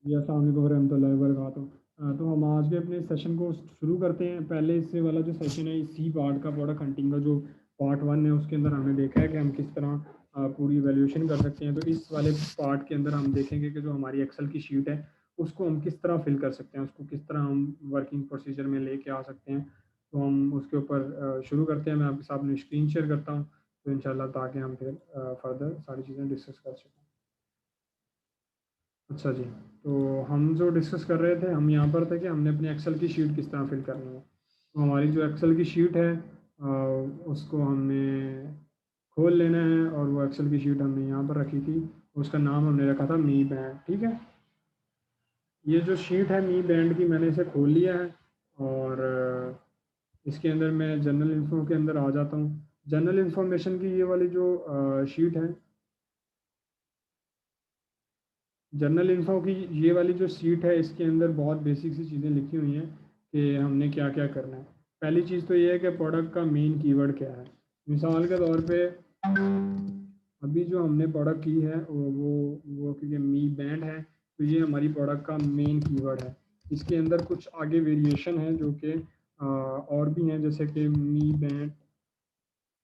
जी, अस्सलाम वालेकुम रहमतुल्लाहि व बरकातुहू। तो हम आज के अपने सेशन को शुरू करते हैं। पहले इससे वाला जो सेशन है इसी पार्ट का प्रोडक्ट हंटिंग का जो पार्ट वन है उसके अंदर हमने देखा है कि हम किस तरह पूरी वैल्यूएशन कर सकते हैं। तो इस वाले पार्ट के अंदर हम देखेंगे कि जो हमारी एक्सेल की शीट है उसको हम किस तरह फिल कर सकते हैं, उसको किस तरह हम वर्किंग प्रोसीजर में लेके आ सकते हैं। तो हम उसके ऊपर शुरू करते हैं। मैं आपके साथ स्क्रीन शेयर करता हूँ तो इंशाल्लाह ताकि हम फिर फर्दर सारी चीज़ें डिस्कस कर सकें। अच्छा जी, तो हम जो डिस्कस कर रहे थे, हम यहाँ पर थे कि हमने अपनी एक्सेल की शीट किस तरह फिल करनी है। तो हमारी जो एक्सेल की शीट है उसको हमने खोल लेना है और वो एक्सेल की शीट हमने यहाँ पर रखी थी। उसका नाम हमने रखा था मी बैंड। ठीक है, ये जो शीट है मी बैंड की, मैंने इसे खोल लिया है और इसके अंदर मैं जनरल इन्फो के अंदर आ जाता हूँ। जनरल इन्फॉर्मेशन की ये वाली जो शीट है, जनरल इन्फो की ये वाली जो सीट है, इसके अंदर बहुत बेसिक सी चीज़ें लिखी हुई हैं कि हमने क्या क्या करना है। पहली चीज़ तो ये है कि प्रोडक्ट का मेन कीवर्ड क्या है। मिसाल के तौर पे अभी जो हमने प्रोडक्ट की है वो क्योंकि मी बैंड है तो ये हमारी प्रोडक्ट का मेन कीवर्ड है। इसके अंदर कुछ आगे वेरिएशन है जो कि और भी हैं, जैसे कि मी बैंड,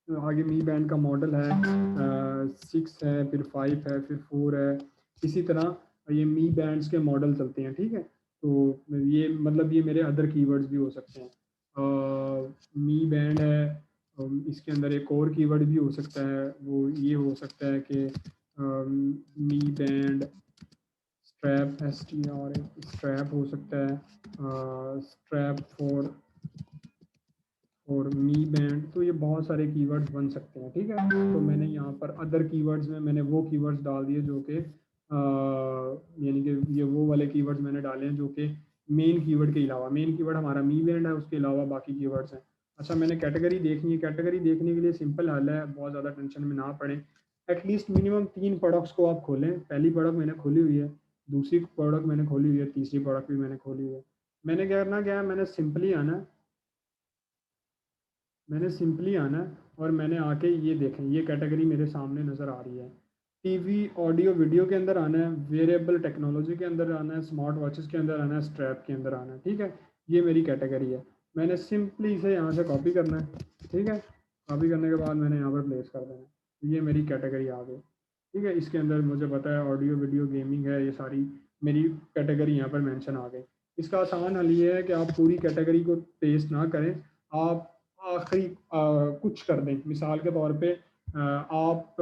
आगे मी बैंड का मॉडल है, 6 है, फिर 5 है, फिर 4 है। इसी तरह ये मी बैंड्स के मॉडल चलते हैं। ठीक है, तो ये मतलब ये मेरे अदर कीवर्ड्स भी हो सकते हैं। मी बैंड है, इसके अंदर एक और कीवर्ड भी हो सकता है, वो ये हो सकता है कि मी बैंड स्ट्रैप, स्ट्रैप हो सकता है, स्ट्रैप फॉर और मी बैंड। तो ये बहुत सारे कीवर्ड्स बन सकते हैं। ठीक है, तो मैंने यहाँ पर अदर कीवर्ड्स में मैंने वो कीवर्ड्स डाल दिए जो कि यानी कि ये वो वाले कीवर्ड्स मैंने डाले हैं जो कि मेन कीवर्ड के अलावा, मेन कीवर्ड हमारा मी बैंड है, उसके अलावा बाकी कीवर्ड्स हैं। अच्छा, मैंने कैटेगरी देखनी है। कैटेगरी देखने के लिए सिंपल हल है, बहुत ज़्यादा टेंशन में ना पड़े। एटलीस्ट मिनिमम 3 प्रोडक्ट्स को आप खोलें। पहली प्रोडक्ट मैंने खोली हुई है, दूसरी प्रोडक्ट मैंने खोली हुई है, तीसरी प्रोडक्ट भी मैंने खोली हुई है। मैंने क्या करना, क्या है, मैंने सिंपली आना है और मैंने आके ये देखें, ये कैटेगरी मेरे सामने नज़र आ रही है। टीवी ऑडियो वीडियो के अंदर आना है, वेरिएबल टेक्नोलॉजी के अंदर आना है, स्मार्ट वॉचेस के अंदर आना है, स्ट्रैप के अंदर आना है। ठीक है, ये मेरी कैटेगरी है। मैंने सिंपली इसे यहाँ से कॉपी करना है। ठीक है, कॉपी करने के बाद मैंने यहाँ पर प्लेस कर देना है। तो ये मेरी कैटेगरी आ गई। ठीक है, इसके अंदर मुझे पता है ऑडियो वीडियो गेमिंग है, ये सारी मेरी कैटेगरी यहाँ पर मेंशन आ गई। इसका आसान हल ये है कि आप पूरी कैटेगरी को पेस्ट ना करें, आप आखिरी कुछ कर दें। मिसाल के तौर पे आप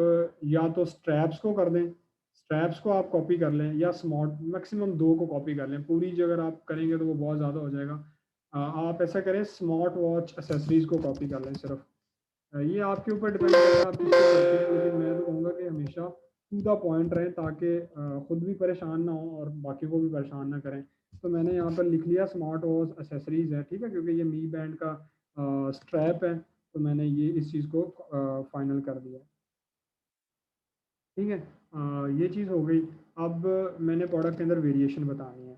या तो स्ट्रैप्स को कर दें, स्ट्रैप्स को आप कॉपी कर लें, या स्मार्ट मैक्सिमम 2 को कॉपी कर लें। पूरी जो अगर आप करेंगे तो वो बहुत ज़्यादा हो जाएगा। आप ऐसा करें, स्मार्ट वॉच एसेसरीज को कॉपी कर लें सिर्फ। ये आपके ऊपर डिपेंड करता है आप किसको करते हैं, लेकिन मैं तो कहूँगा कि हमेशा टू द पॉइंट रहें ताकि खुद भी परेशान ना हो और बाकी को भी परेशान ना करें। तो मैंने यहाँ पर लिख लिया स्मार्ट वॉच एसेसरीज है। ठीक है, क्योंकि ये मी बैंड का स्ट्रैप है तो मैंने ये इस चीज़ को फाइनल कर दिया। ठीक है, ये चीज़ हो गई। अब मैंने प्रोडक्ट के अंदर वेरिएशन बतानी है।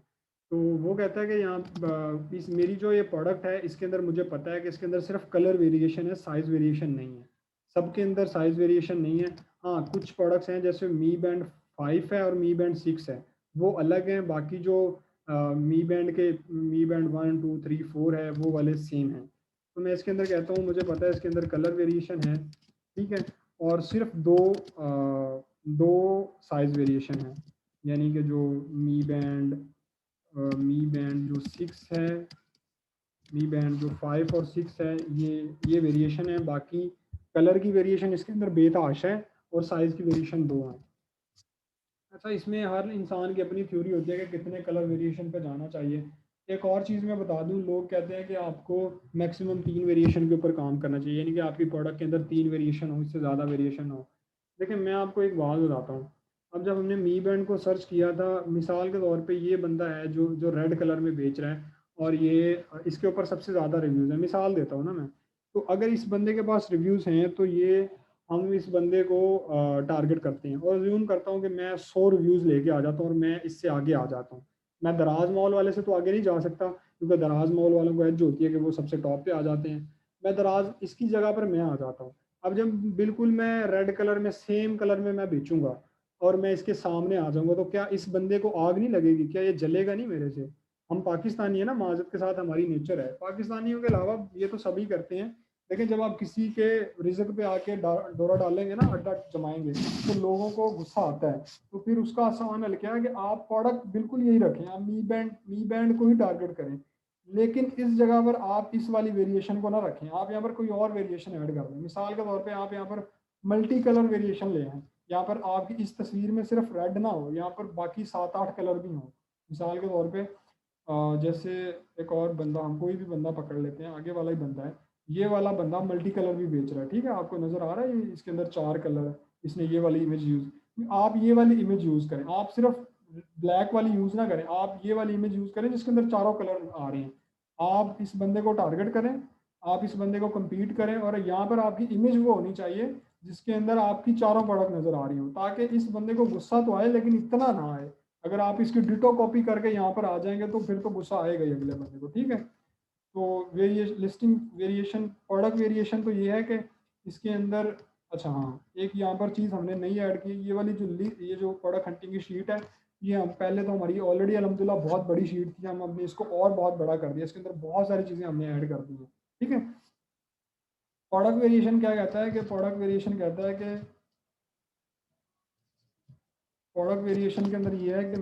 तो वो कहता है कि यहाँ इस मेरी जो ये प्रोडक्ट है इसके अंदर मुझे पता है कि इसके अंदर सिर्फ कलर वेरिएशन है, साइज़ वेरिएशन नहीं है। सबके अंदर साइज़ वेरिएशन नहीं है। हाँ, कुछ प्रोडक्ट्स हैं जैसे मी बैंड 5 है और मी बैंड 6 है, वो अलग हैं। बाकी जो मी बैंड 1 2 3 4 है वो वाले सेम हैं। तो मैं इसके अंदर कहता हूँ मुझे पता है इसके अंदर कलर वेरिएशन है। ठीक है, और सिर्फ दो साइज़ वेरिएशन है, यानी कि जो मी बैंड जो 6 है, मी बैंड जो 5 और 6 है, ये वेरिएशन है। बाकी कलर की वेरिएशन इसके अंदर बेतहाशा है और साइज़ की वेरिएशन 2 है। अच्छा, इसमें हर इंसान की अपनी थ्योरी होती है कि कितने कलर वेरिएशन पे जाना चाहिए। एक और चीज़ मैं बता दूं, लोग कहते हैं कि आपको मैक्सिमम 3 वेरिएशन के ऊपर काम करना चाहिए, यानी कि आपकी प्रोडक्ट के अंदर 3 वेरिएशन हो, इससे ज़्यादा वेरिएशन हो। लेकिन मैं आपको एक बात बताता हूँ। अब जब हमने मी बैंड को सर्च किया था, मिसाल के तौर पे ये बंदा है जो जो रेड कलर में बेच रहा है और ये इसके ऊपर सबसे ज़्यादा रिव्यूज़ हैं। मिसाल देता हूँ ना मैं, तो अगर इस बंदे के पास रिव्यूज़ हैं तो ये हम इस बंदे को टारगेट करते हैं और अज्यूम करता हूँ कि मैं 100 रिव्यूज़ लेके आ जाता हूँ और मैं इससे आगे आ जाता हूँ। मैं दराज मॉल वाले से तो आगे नहीं जा सकता क्योंकि दराज मॉल वालों को एज होती है कि वो सबसे टॉप पे आ जाते हैं। मैं दराज इसकी जगह पर मैं आ जाता हूँ। अब जब बिल्कुल मैं रेड कलर में सेम कलर में मैं बेचूंगा और मैं इसके सामने आ जाऊंगा, तो क्या इस बंदे को आग नहीं लगेगी? क्या ये जलेगा नहीं मेरे से? हम पाकिस्तानी है ना, माजरत के साथ हमारी नेचर है, पाकिस्तानियों के अलावा ये तो सभी करते हैं। लेकिन जब आप किसी के रिज्क पे आके डोरा डालेंगे ना, अड्डा जमाएंगे, तो लोगों को गुस्सा आता है। तो फिर उसका आसान हल क्या है कि आप प्रोडक्ट बिल्कुल यही रखें, आप मी बैंड को ही टारगेट करें। लेकिन इस जगह पर आप इस वाली वेरिएशन को ना रखें, आप यहाँ पर कोई और वेरिएशन ऐड कर दें। मिसाल के तौर पे आप यहाँ पर मल्टी कलर वेरिएशन ले आए, यहाँ पर आपकी इस तस्वीर में सिर्फ रेड ना हो, यहाँ पर बाकी 7-8 कलर भी हों। मिसाल के तौर पे जैसे एक और बंदा, हम कोई भी बंदा पकड़ लेते हैं, आगे वाला ही बंदा है, ये वाला बंदा मल्टी कलर भी बेच रहा है, ठीक है, आपको नजर आ रहा है ये इसके अंदर 4 कलर है, इसने ये वाली इमेज यूज, आप ये वाली इमेज यूज करें, आप सिर्फ ब्लैक वाली यूज ना करें, आप ये वाली इमेज यूज करें जिसके अंदर चारों कलर आ रहे हैं। आप इस बंदे को टारगेट करें, आप इस बंदे को compete करें, और यहाँ पर आपकी इमेज वो होनी चाहिए जिसके अंदर आपकी चारों प्रोडक्ट नजर आ रही हो, ताकि इस बंदे को गुस्सा तो आए लेकिन इतना ना आए। अगर आप इसकी डिटो कॉपी करके यहाँ पर आ जाएंगे तो फिर तो गुस्सा आएगा ही अगले बंदे को, ठीक है। तो लिस्टिंग वेरिएशन, प्रोडक्ट वेरिएशन तो ये है कि इसके अंदर, अच्छा हाँ, एक यहाँ पर चीज़ हमने नई ऐड की, ये वाली जो ये जो प्रोडक्ट हंटिंग की शीट है, ये हम पहले तो हमारी ऑलरेडी अलहमदिल्ला बहुत बड़ी शीट थी, हम अपने इसको और बहुत बड़ा कर दिया, इसके अंदर बहुत सारी चीज़ें हमने ऐड कर दी हैं, ठीक है। प्रोडक्ट वेरिएशन क्या कहता है कि प्रोडक्ट वेरिएशन कहता है कि प्रोडक्ट वेरिएशन के अंदर ये है कि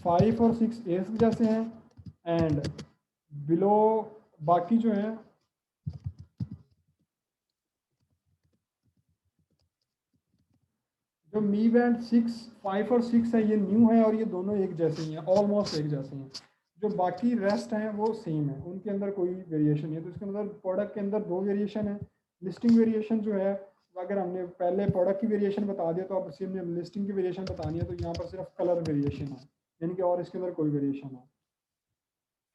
5 और 6 एस जैसे हैं, एंड बिलो बाकी जो है, जो मी बैंड 5 और 6 है ये न्यू है, और ये दोनों एक जैसे ही हैं, ऑलमोस्ट एक जैसे हैं। जो बाकी रेस्ट हैं वो सेम है, उनके अंदर कोई वेरिएशन नहीं है। तो इसके अंदर प्रोडक्ट के अंदर 2 वेरिएशन है। लिस्टिंग वेरिएशन जो है, अगर हमने पहले प्रोडक्ट की वेरिएशन बता दिया, तो अब इसी हमने लिस्टिंग की वेरिएशन बतानी है, तो यहाँ पर सिर्फ कलर वेरिएशन है, यानी कि और इसके अंदर कोई वेरिएशन है।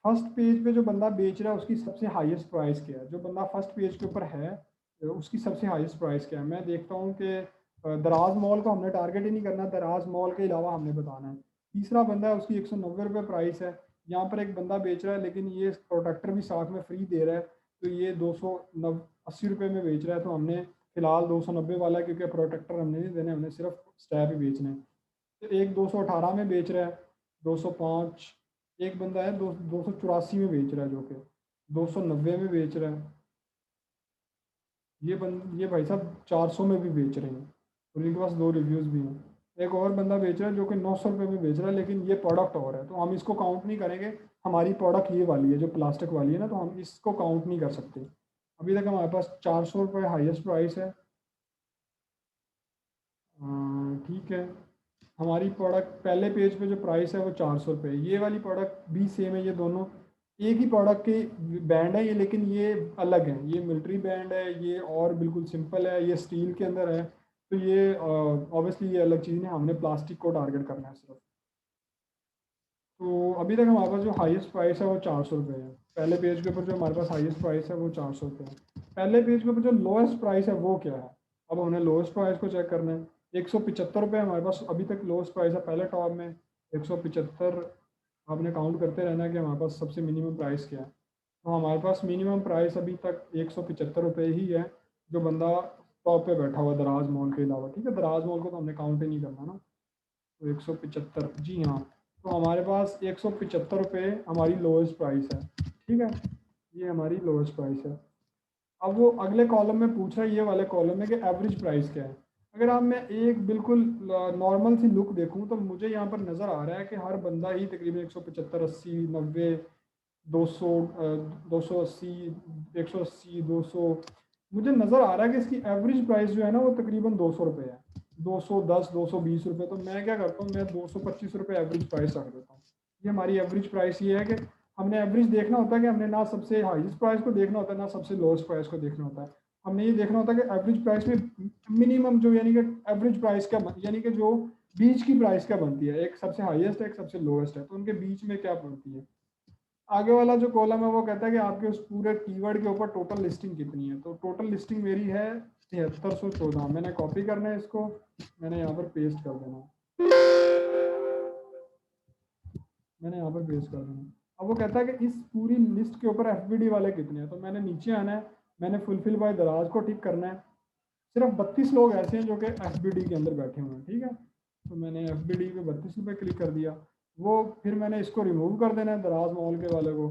फर्स्ट पेज पे जो बंदा बेच रहा है उसकी सबसे हाईएस्ट प्राइस क्या है, जो बंदा फर्स्ट पेज के ऊपर है उसकी सबसे हाईएस्ट प्राइस क्या है। मैं देखता हूँ कि दराज मॉल को हमने टारगेट ही नहीं करना, दराज मॉल के अलावा हमने बताना है। तीसरा बंदा है, उसकी 190 रुपये प्राइस है। यहाँ पर एक बंदा बेच रहा है लेकिन ये प्रोटेक्टर भी साथ में फ्री दे रहा है, तो ये 280 रुपये में बेच रहा है, तो हमने फिलहाल 290 वाला है, क्योंकि प्रोटेक्टर हमने नहीं देने, हमने सिर्फ स्टैप ही बेचने हैं। तो एक 218 में बेच रहा है, 205, एक बंदा है 284 में बेच रहा है, जो कि 290 में बेच रहा है। ये भाई साहब 400 में भी बेच रहे हैं, और इनके पास 2 रिव्यूज़ भी हैं। एक और बंदा बेच रहा है जो कि 900 रुपये में बेच रहा है, लेकिन ये प्रोडक्ट और है, तो हम इसको काउंट नहीं करेंगे। हमारी प्रोडक्ट ये वाली है जो प्लास्टिक वाली है ना, तो हम इसको काउंट नहीं कर सकते। अभी तक हमारे पास 400 रुपये हाईएस्ट प्राइस है। ठीक है, हमारी प्रोडक्ट पहले पेज पे जो प्राइस है वो 400 रुपये है। ये वाली प्रोडक्ट भी सेम है, ये दोनों एक ही प्रोडक्ट के बैंड है ये, लेकिन ये अलग है, ये मिलिट्री बैंड है, ये और बिल्कुल सिंपल है, ये स्टील के अंदर है। तो ये ऑब्वियसली ये अलग चीज़ है, हमने प्लास्टिक को टारगेट करना है सिर्फ। तो अभी तक हमारे पास जो हाईएस्ट प्राइस है वो 400 रुपये है। पहले पेज के ऊपर जो हमारे पास हाईएस्ट प्राइस है वो 400 रुपये है। पहले पेज के ऊपर जो लोएस्ट प्राइस है वो क्या है, अब हमने लोएस्ट प्राइस को चेक करना है। 175 रुपये हमारे पास अभी तक लोएस्ट प्राइस है पहले टॉप में, 175। आपने काउंट करते रहना है कि हमारे पास सबसे मिनिमम प्राइस क्या है। तो हमारे पास मिनिमम प्राइस अभी तक 175 रुपये ही है, जो बंदा टॉप पे बैठा हुआ दराज मॉल के अलावा, ठीक है, दराज मॉल को तो हमने काउंट ही नहीं करना ना। तो 175, जी हाँ, तो हमारे पास 175 रुपये हमारी लोएस्ट प्राइस है, ठीक है, ये हमारी लोएस्ट प्राइस है। अब वो अगले कॉलम में पूछ रहा है, ये वाले कॉलम में, कि एवरेज प्राइस क्या है। अगर आप मैं एक बिल्कुल नॉर्मल सी लुक देखूं, तो मुझे यहाँ पर नज़र आ रहा है कि हर बंदा ही तकरीबन 175, 80, 90, 200, 280, 180, 200, मुझे नज़र आ रहा है कि इसकी एवरेज प्राइस जो है ना वो तकरीबन 200 रुपये है। 210, 220 रुपये। तो मैं क्या करता हूँ, मैं 225 रुपये एवरेज प्राइस रख देता हूँ। ये हमारी एवरेज प्राइस ये है कि हमने एवरेज देखना होता है, कि हमने ना सबसे हाईएस्ट प्राइस को देखना होता है ना सबसे लोएस्ट प्राइस को देखना होता है। हमने ये देखना होता है कि एवरेज प्राइस में मिनिमम जो, यानी कि एवरेज प्राइस क्या यानी कि जो बीच की प्राइस क्या बनती है, एक सबसे हाईएस्ट है एक सबसे लोएस्ट है, तो उनके बीच में क्या बनती है। आगे वाला जो कॉलम है वो कहता है कि आपके उस पूरे कीवर्ड के ऊपर टोटल लिस्टिंग कितनी है। तो टोटल लिस्टिंग मेरी है 7314। मैंने कॉपी करना है इसको, मैंने यहाँ पर पेस्ट कर देना, मैंने यहाँ पर पेस्ट कर देना। अब वो कहता है कि इस पूरी लिस्ट के ऊपर एफबीडी वाले कितने हैं, तो मैंने नीचे आना है, मैंने फुलफिल बाय दराज को टिक करना है। सिर्फ 32 लोग ऐसे हैं जो कि FBD के अंदर बैठे हुए हैं, ठीक है। तो मैंने FBD पे 32 रुपये क्लिक कर दिया। वो फिर मैंने इसको रिमूव कर देना है, दराज मॉल के वाले को,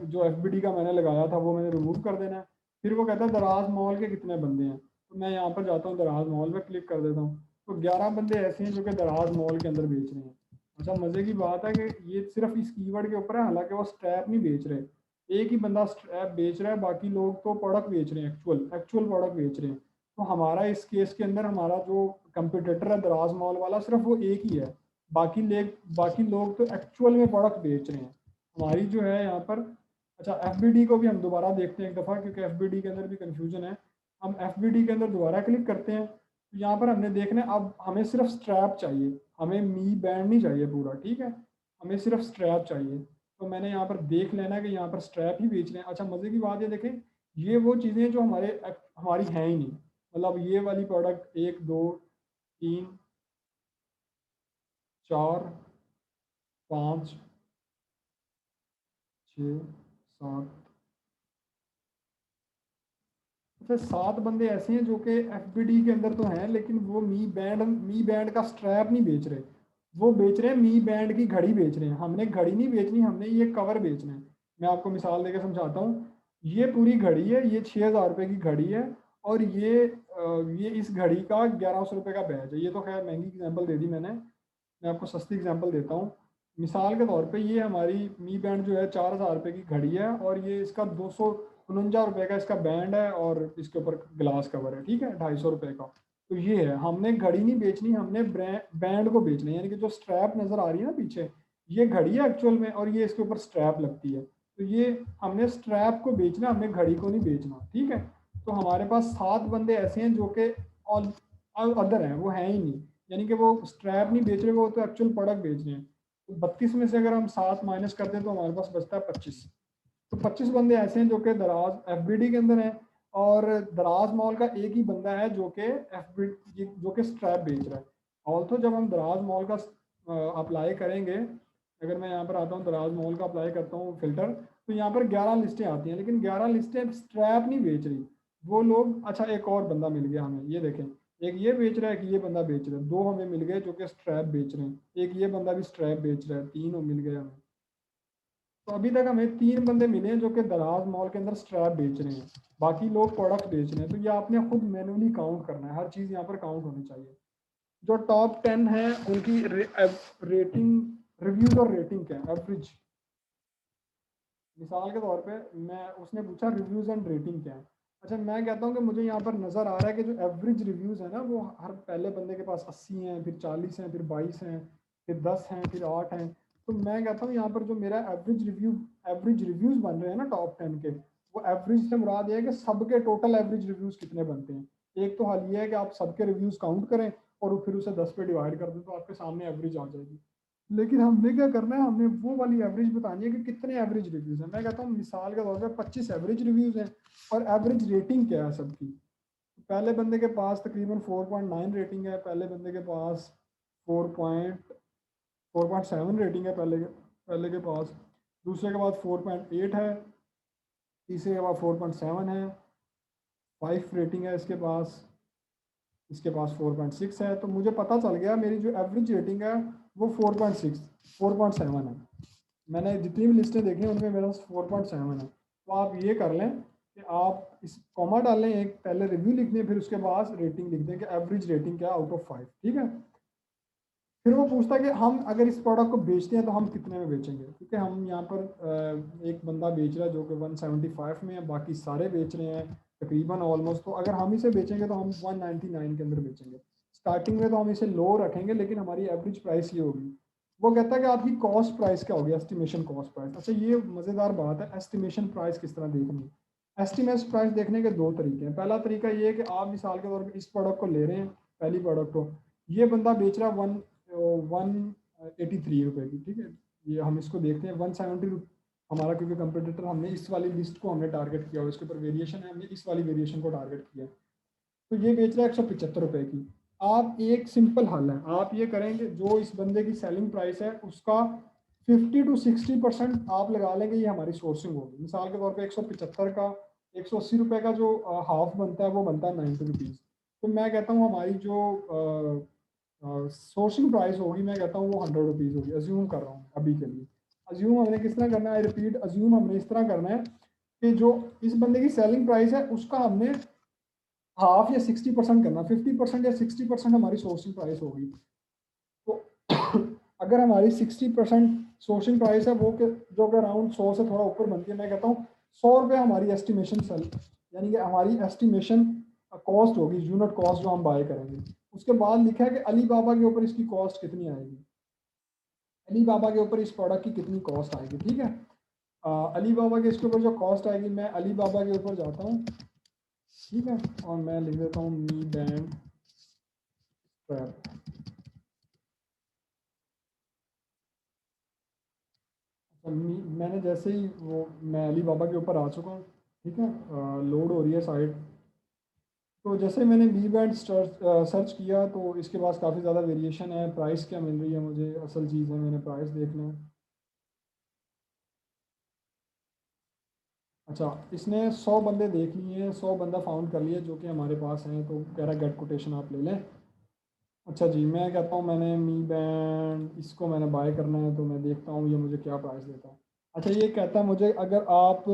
जो FBD का मैंने लगाया था वो मैंने रिमूव कर देना है। फिर वो कहता है दराज मॉल के कितने बंदे हैं, तो मैं यहाँ पर जाता हूँ, दराज मॉल पे क्लिक कर देता हूँ। तो 11 बंदे ऐसे हैं जो कि दराज मॉल के अंदर बेच रहे हैं। अच्छा, मज़े की बात है कि ये सिर्फ इस कीवर्ड के ऊपर है, हालांकि वो स्ट्रैप नहीं बेच रहे। एक ही बंदा स्ट्रैप बेच रहा है, बाकी लोग तो प्रोडक्ट बेच रहे हैं, एक्चुअल प्रोडक्ट बेच रहे हैं। तो हमारा इस केस के अंदर हमारा जो कंपटीटर है दराज मॉल वाला, सिर्फ वो एक ही है। बाकी लोग तो एक्चुअल में प्रोडक्ट बेच रहे हैं। हमारी जो है यहाँ पर, अच्छा FBD को भी हम दोबारा देखते हैं एक दफ़ा, क्योंकि FBD के अंदर भी कंफ्यूजन है। हम FBD के अंदर दोबारा क्लिक करते हैं। तो यहाँ पर हमने देखना है, अब हमें सिर्फ स्ट्रैप चाहिए, हमें मी बैंड नहीं चाहिए पूरा, ठीक है। हमें सिर्फ स्ट्रैप चाहिए। तो मैंने यहाँ पर देख लेना कि यहाँ पर स्ट्रैप ही बेच रहे हैं। अच्छा, मज़े की बात ये देखें, ये वो चीज़ें जो हमारी हैं ही नहीं। मतलब ये वाली प्रोडक्ट 1 2 3 4 5 6 7, अच्छा 7 बंदे ऐसे हैं जो कि FBD के अंदर तो हैं, लेकिन वो मी बैंड का स्ट्रैप नहीं बेच रहे। वो बेच रहे हैं मी बैंड की घड़ी बेच रहे हैं। हमने घड़ी नहीं बेचनी, हमने ये कवर बेचना है। मैं आपको मिसाल देकर समझाता हूँ। ये पूरी घड़ी है, ये 6,000 रुपये की घड़ी है, और ये इस घड़ी का 1100 रुपये का बैच है। ये तो खैर महंगी एग्जाम्पल दे दी मैंने, मैं आपको सस्ती एग्जांपल देता हूँ। मिसाल के तौर पे ये हमारी मी बैंड जो है 4,000 रुपये की घड़ी है, और ये इसका 249 रुपये का इसका बैंड है, और इसके ऊपर ग्लास कवर है, ठीक है, 250 रुपये का। तो ये है, हमने घड़ी नहीं बेचनी, हमने बैंड को बेचना है। यानी कि जो स्ट्रैप नज़र आ रही है ना पीछे, ये घड़ी है एक्चुअल में, और ये इसके ऊपर स्ट्रैप लगती है। तो ये हमने स्ट्रैप को बेचना, हमने घड़ी को नहीं बेचना, ठीक है। तो हमारे पास 7 बंदे ऐसे हैं जो कि अदर हैं, वो हैं ही नहीं। यानी कि वो स्ट्रैप नहीं बेच रहे, वो तो एक्चुअल प्रोडक्ट बेच रहे हैं। तो 32 में से अगर हम 7 माइनस कर दें तो हमारे पास बचता है 25। तो 25 बंदे ऐसे हैं जो कि दराज FBD के अंदर हैं, और दराज मॉल का एक ही बंदा है जो कि जो कि स्ट्रैप बेच रहा है। ऑल्सो जब हम दराज मॉल का अप्लाई करेंगे, अगर मैं यहाँ पर आता हूँ, दराज मॉल का अप्लाई करता हूँ फिल्टर, तो यहाँ पर 11 लिस्टें आती हैं, लेकिन 11 लिस्टें स्ट्रैप नहीं बेच रही वो लोग। अच्छा, एक और बंदा मिल गया हमें, ये देखें, एक ये बेच रहा है, एक ये बंदा बेच रहा है, 2 हमें मिल गए जो कि स्ट्रैप बेच रहे हैं। एक ये बंदा भी स्ट्रैप बेच रहा है, 3 मिल गए हमें। तो अभी तक हमें 3 बंदे मिले हैं जो कि दराज मॉल के अंदर स्ट्रैप बेच रहे हैं, बाकी लोग प्रोडक्ट बेच रहे हैं। तो ये आपने खुद मैनुअली काउंट करना है, हर चीज़ यहाँ पर काउंट होनी चाहिए। जो टॉप 10 है उनकी रेटिंग, रिव्यूज और रेटिंग क्या है, एवरेज। मिसाल के तौर पे मैं, उसने पूछा रिव्यूज़ एंड रेटिंग क्या है। अच्छा, मैं कहता हूँ कि मुझे यहाँ पर नज़र आ रहा है कि जो एवरेज रिव्यूज़ है ना, वो हर पहले बंदे के पास 80 हैं, फिर 40 हैं, फिर 22 हैं, फिर 10 हैं, फिर 8 हैं। तो मैं कहता हूँ यहाँ पर जो मेरा एवरेज रिव्यूज़ बन रहे हैं ना टॉप 10 के, वो एवरेज से मुराद ये है कि सबके टोटल एवरेज रिव्यूज़ कितने बनते हैं। एक तो हाल ये है कि आप सबके रिव्यूज़ काउंट करें और फिर उसे 10 पे डिवाइड कर दें, तो आपके सामने एवरेज आ जाएगी। लेकिन हमने क्या करना है, हमने वो वाली एवरेज बतानी है कि कितने एवरेज रिव्यूज़ हैं। मैं कहता हूँ मिसाल के तौर पे 25 एवरेज रिव्यूज़ हैं, और एवरेज रेटिंग क्या है सबकी। पहले बंदे के पास तकरीबन 4.9 रेटिंग है, पहले बंदे के पास 4.7 रेटिंग है, पहले के पास, दूसरे के पास 4.8 है, तीसरे के पास 4.7 है, 5 रेटिंग है इसके पास 4.6 है। तो मुझे पता चल गया मेरी जो एवरेज रेटिंग है वो 4.7 है। मैंने जितनी भी लिस्टें देखी हैं उनमें मेरा 4.7 है। तो आप ये कर लें कि आप इस कॉमा डाल लें, एक पहले रिव्यू लिख दें, फिर उसके बाद रेटिंग लिख दें कि एवरेज रेटिंग क्या आउट ऑफ 5, ठीक है। फिर वो पूछता है कि हम अगर इस प्रोडक्ट को बेचते हैं तो हम कितने में बेचेंगे, क्योंकि हम यहाँ पर एक बंदा बेच रहा है जो कि 175 में है, बाकी सारे बेच रहे हैं तकरीबन ऑलमोस्ट। तो अगर हम इसे बेचेंगे तो हम 199 के अंदर बेचेंगे। स्टार्टिंग में तो हम इसे लो रखेंगे, लेकिन हमारी एवरेज प्राइस ये होगी। वो कहता है कि आपकी कॉस्ट प्राइस क्या होगी, एस्टिमेशन कॉस्ट प्राइस। अच्छा, ये मज़ेदार बात है, एस्टिमेशन प्राइस किस तरह देखनी है। एस्टिमेट प्राइस देखने के 2 तरीके हैं। पहला तरीका ये है कि आप मिसाल के तौर पर इस प्रोडक्ट को ले रहे हैं, पहली प्रोडक्ट को, ये बंदा बेच रहा है 183 रुपये की, ठीक है। ये हम इसको देखते हैं 170 हमारा, क्योंकि कंपटीटर हमने इस वाली लिस्ट को हमने टारगेट किया, और इसके ऊपर वेरिएशन है, हमने इस वाली वेरिएशन को टारगेट किया। तो ये बेच रहा है 175 रुपये की। आप एक सिंपल हल है, आप ये करेंगे जो इस बंदे की सेलिंग प्राइस है उसका 50 to 60% आप लगा लेंगे, ये हमारी सोर्सिंग होगी। मिसाल के तौर पे 175 का 180 रुपये का जो हाफ बनता है वो बनता है 90 रुपीज़। तो मैं कहता हूँ हमारी जो सोर्सिंग प्राइस होगी, मैं कहता हूँ वो 100 रुपीज़ होगी, अज्यूम कर रहा हूँ अभी के लिए। अज्यूम हमने किस तरह करना है, रिपीट, अज्यूम हमने इस तरह करना है कि जो इस बंदे की सेलिंग प्राइस है उसका हमने हाफ या 60% करना, 50% या 60% हमारी सोर्सिंग प्राइस होगी। तो अगर हमारी 60% सोर्सिंग प्राइस है वो जो कि अराउंड 100 से थोड़ा ऊपर बनती है, मैं कहता हूँ 100 रुपये हमारी एस्टिमेशन सेल, यानी कि हमारी एस्टिमेशन कॉस्ट होगी, यूनिट कॉस्ट जो हम बाय करेंगे। उसके बाद लिखा है कि अली बाबा के ऊपर इसकी कॉस्ट कितनी आएगी, अली बाबा के ऊपर इस प्रोडक्ट की कितनी कॉस्ट आएगी। ठीक है, अली बाबा के इसके ऊपर जो कॉस्ट आएगी, मैं अली बाबा के ऊपर जाता हूँ, ठीक है, और मैं लिख देता हूँ मी बैंड स्ट्रैप। मैंने जैसे ही वो, मैं अली बाबा के ऊपर आ चुका हूँ, ठीक है, लोड हो रही है साइट। तो जैसे मैंने बी बैंड सर्च किया तो इसके पास काफ़ी ज़्यादा वेरिएशन है, प्राइस क्या मिल रही है मुझे, असल चीज़ है, मैंने प्राइस देखना है। अच्छा, इसने 100 बंदे देख लिए हैं, 100 बंदा फाउंड कर लिया जो कि हमारे पास हैं, तो कह रहा है गेट कोटेशन आप ले लें। अच्छा जी, मैं कहता हूँ मैंने मी बैंड इसको मैंने बाय करना है, तो मैं देखता हूँ ये मुझे क्या प्राइस देता है। अच्छा, ये कहता है मुझे अगर आप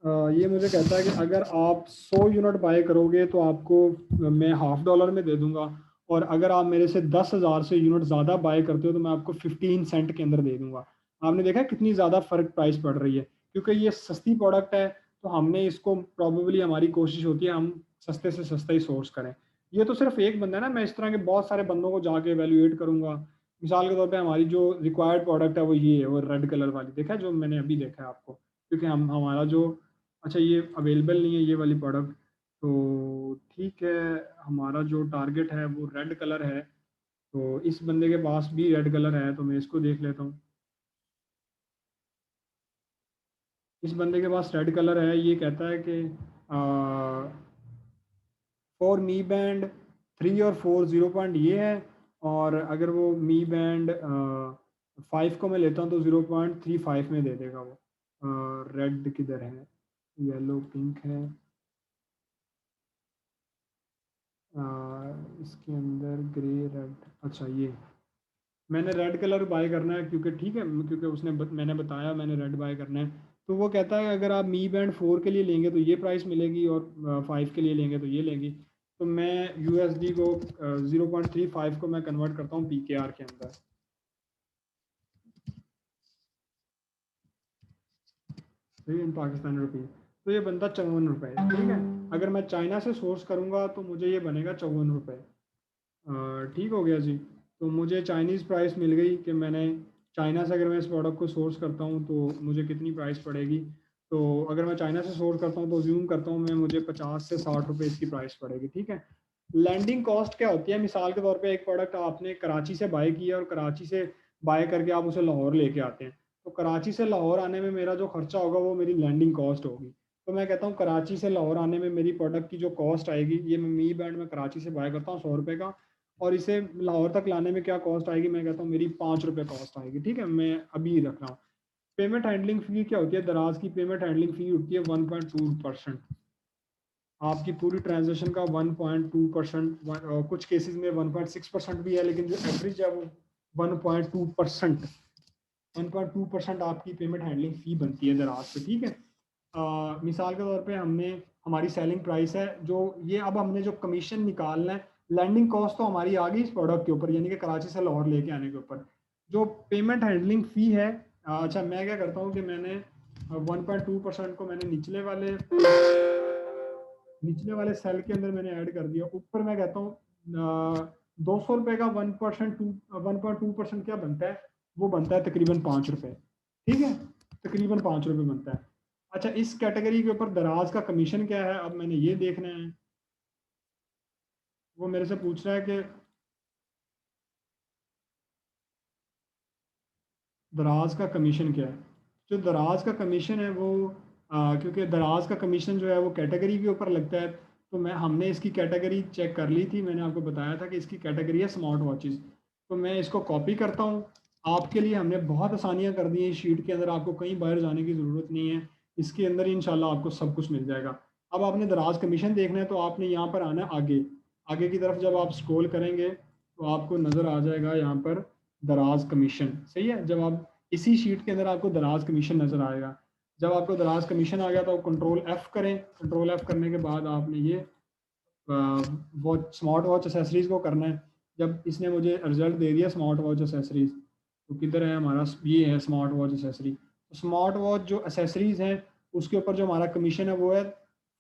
ये मुझे कहता है कि अगर आप 100 यूनिट बाय करोगे तो आपको मैं $50 में दे दूंगा, और अगर आप मेरे से 10,000 से यूनिट ज़्यादा बाय करते हो तो मैं आपको 15 सेंट के अंदर दे दूंगा। आपने देखा कितनी ज़्यादा फ़र्क प्राइस पड़ रही है, क्योंकि ये सस्ती प्रोडक्ट है, तो हमने इसको प्रॉबेबली, हमारी कोशिश होती है हम सस्ते से सस्ता ही सोर्स करें। ये तो सिर्फ एक बंदा है ना, मैं इस तरह के बहुत सारे बंदों को जाके एवेल्युएट करूंगा। मिसाल के तौर पे हमारी जो रिक्वायर्ड प्रोडक्ट है वो ये है, वो रेड कलर वाली देखा है जो मैंने अभी देखा है आपको, क्योंकि हम हमारा जो, अच्छा ये अवेलेबल नहीं है ये वाली प्रोडक्ट, तो ठीक है, हमारा जो टारगेट है वो रेड कलर है, तो इस बंदे के पास भी रेड कलर है, तो मैं इसको देख लेता हूँ। इस बंदे के पास रेड कलर है, ये कहता है कि फॉर मी बैंड 3 और 4 0 पॉइंट ये है, और अगर वो मी बैंड 5 को मैं लेता हूँ तो 0.35 में दे देगा वो। रेड किधर है, येलो पिंक है, अ, इसके अंदर ग्रे रेड, अच्छा ये मैंने रेड कलर बाय करना है, क्योंकि ठीक है, क्योंकि मैंने बताया मैंने रेड बाय करना है। तो वो कहता है अगर आप मी बैंड 4 के लिए लेंगे तो ये प्राइस मिलेगी, और 5 के लिए लेंगे तो ये लेंगी। तो मैं यूएसडी को 0.35 को मैं कन्वर्ट करता हूँ पीकेआर के अंदर, इन पाकिस्तानी रुपीज़। तो ये बनता 54 रुपये, ठीक है। अगर मैं चाइना से सोर्स करूँगा तो मुझे ये बनेगा 54 रुपये। ठीक हो गया जी। तो मुझे चाइनीज़ प्राइस मिल गई कि मैंने चाइना से, अगर मैं इस प्रोडक्ट को सोर्स करता हूँ तो मुझे कितनी प्राइस पड़ेगी। तो अगर मैं चाइना से सोर्स करता हूँ तो ज्यूम करता हूँ मैं, मुझे 50 से 60 रुपये इसकी प्राइस पड़ेगी, ठीक है। लैंडिंग कॉस्ट क्या होती है, मिसाल के तौर पे एक प्रोडक्ट आपने कराची से बाय किया और कराची से बाय करके आप उसे लाहौर लेके आते हैं, तो कराची से लाहौर आने में मेरा जो खर्चा होगा वो मेरी लैंडिंग कॉस्ट होगी। तो मैं कहता हूँ कराची से लाहौर आने में मेरी प्रोडक्ट की जो कॉस्ट आएगी, ये मैं मी बैंड में कराची से बाय करता हूँ 100 रुपये का, और इसे लाहौर तक लाने में क्या कॉस्ट आएगी, मैं कहता हूँ मेरी 5 रुपये कॉस्ट आएगी, ठीक है। मैं अभी रख रहा हूँ। पेमेंट हैंडलिंग फ़ी क्या होती है, दराज की पेमेंट हैंडलिंग फ़ी होती है 1.2%। आपकी पूरी ट्रांजेक्शन का 1.2%, कुछ केसेस में 1.6% भी है, लेकिन जो एवरेज है वो 1.2%, 1.2% आपकी पेमेंट हैंडलिंग फ़ी बनती है दराज पे, ठीक है। मिसाल के तौर पे हमने, हमारी सेलिंग प्राइस है जो ये, अब हमने जो कमीशन निकालना है, लैंडिंग कॉस्ट तो हमारी आ गई इस प्रोडक्ट के ऊपर, यानी कि कराची से लाहौर लेके आने के ऊपर। जो पेमेंट हैंडलिंग फ़ी है, अच्छा मैं क्या करता हूँ कि मैंने 1.2% को मैंने निचले वाले सेल के अंदर मैंने ऐड कर दिया, ऊपर मैं कहता हूँ 200 रुपये का 1.2% क्या बनता है, वो बनता है तकरीबन 5 रुपये, ठीक है, तकरीबन 5 रुपये बनता है। अच्छा, इस कैटेगरी के ऊपर दराज का कमीशन क्या है, अब मैंने ये देखना है। वो मेरे से पूछ रहा है कि दराज का कमीशन क्या है। जो दराज का कमीशन है वो, क्योंकि दराज का कमीशन जो है वो कैटेगरी के ऊपर लगता है, तो हमने इसकी कैटेगरी चेक कर ली थी, मैंने आपको बताया था कि इसकी कैटेगरी है स्मार्ट वॉचेस। तो मैं इसको कॉपी करता हूँ, आपके लिए हमने बहुत आसानियाँ कर दी हैं इस शीट के अंदर, आपको कहीं बाहर जाने की ज़रूरत नहीं है, इसके अंदर ही इंशाल्लाह आपको सब कुछ मिल जाएगा। अब आपने दराज कमीशन देखना है तो आपने यहाँ पर आना है आगे, आगे की तरफ जब आप स्क्रॉल करेंगे तो आपको नज़र आ जाएगा यहाँ पर दराज कमीशन। सही है, जब आप इसी शीट के अंदर आपको दराज कमीशन नज़र आएगा। जब आपको दराज कमीशन आ गया तो कंट्रोल F करें, कंट्रोल F करने के बाद आपने ये वॉच स्मार्ट वॉच एसेसरीज को करना है। जब इसने मुझे रिजल्ट दे दिया स्मार्ट वॉच एसेसरीज, तो किधर है हमारा, ये है स्मार्ट वॉच एसेसरी। तो स्मार्ट वॉच जो एसेसरीज हैं उसके ऊपर जो हमारा कमीशन है वो है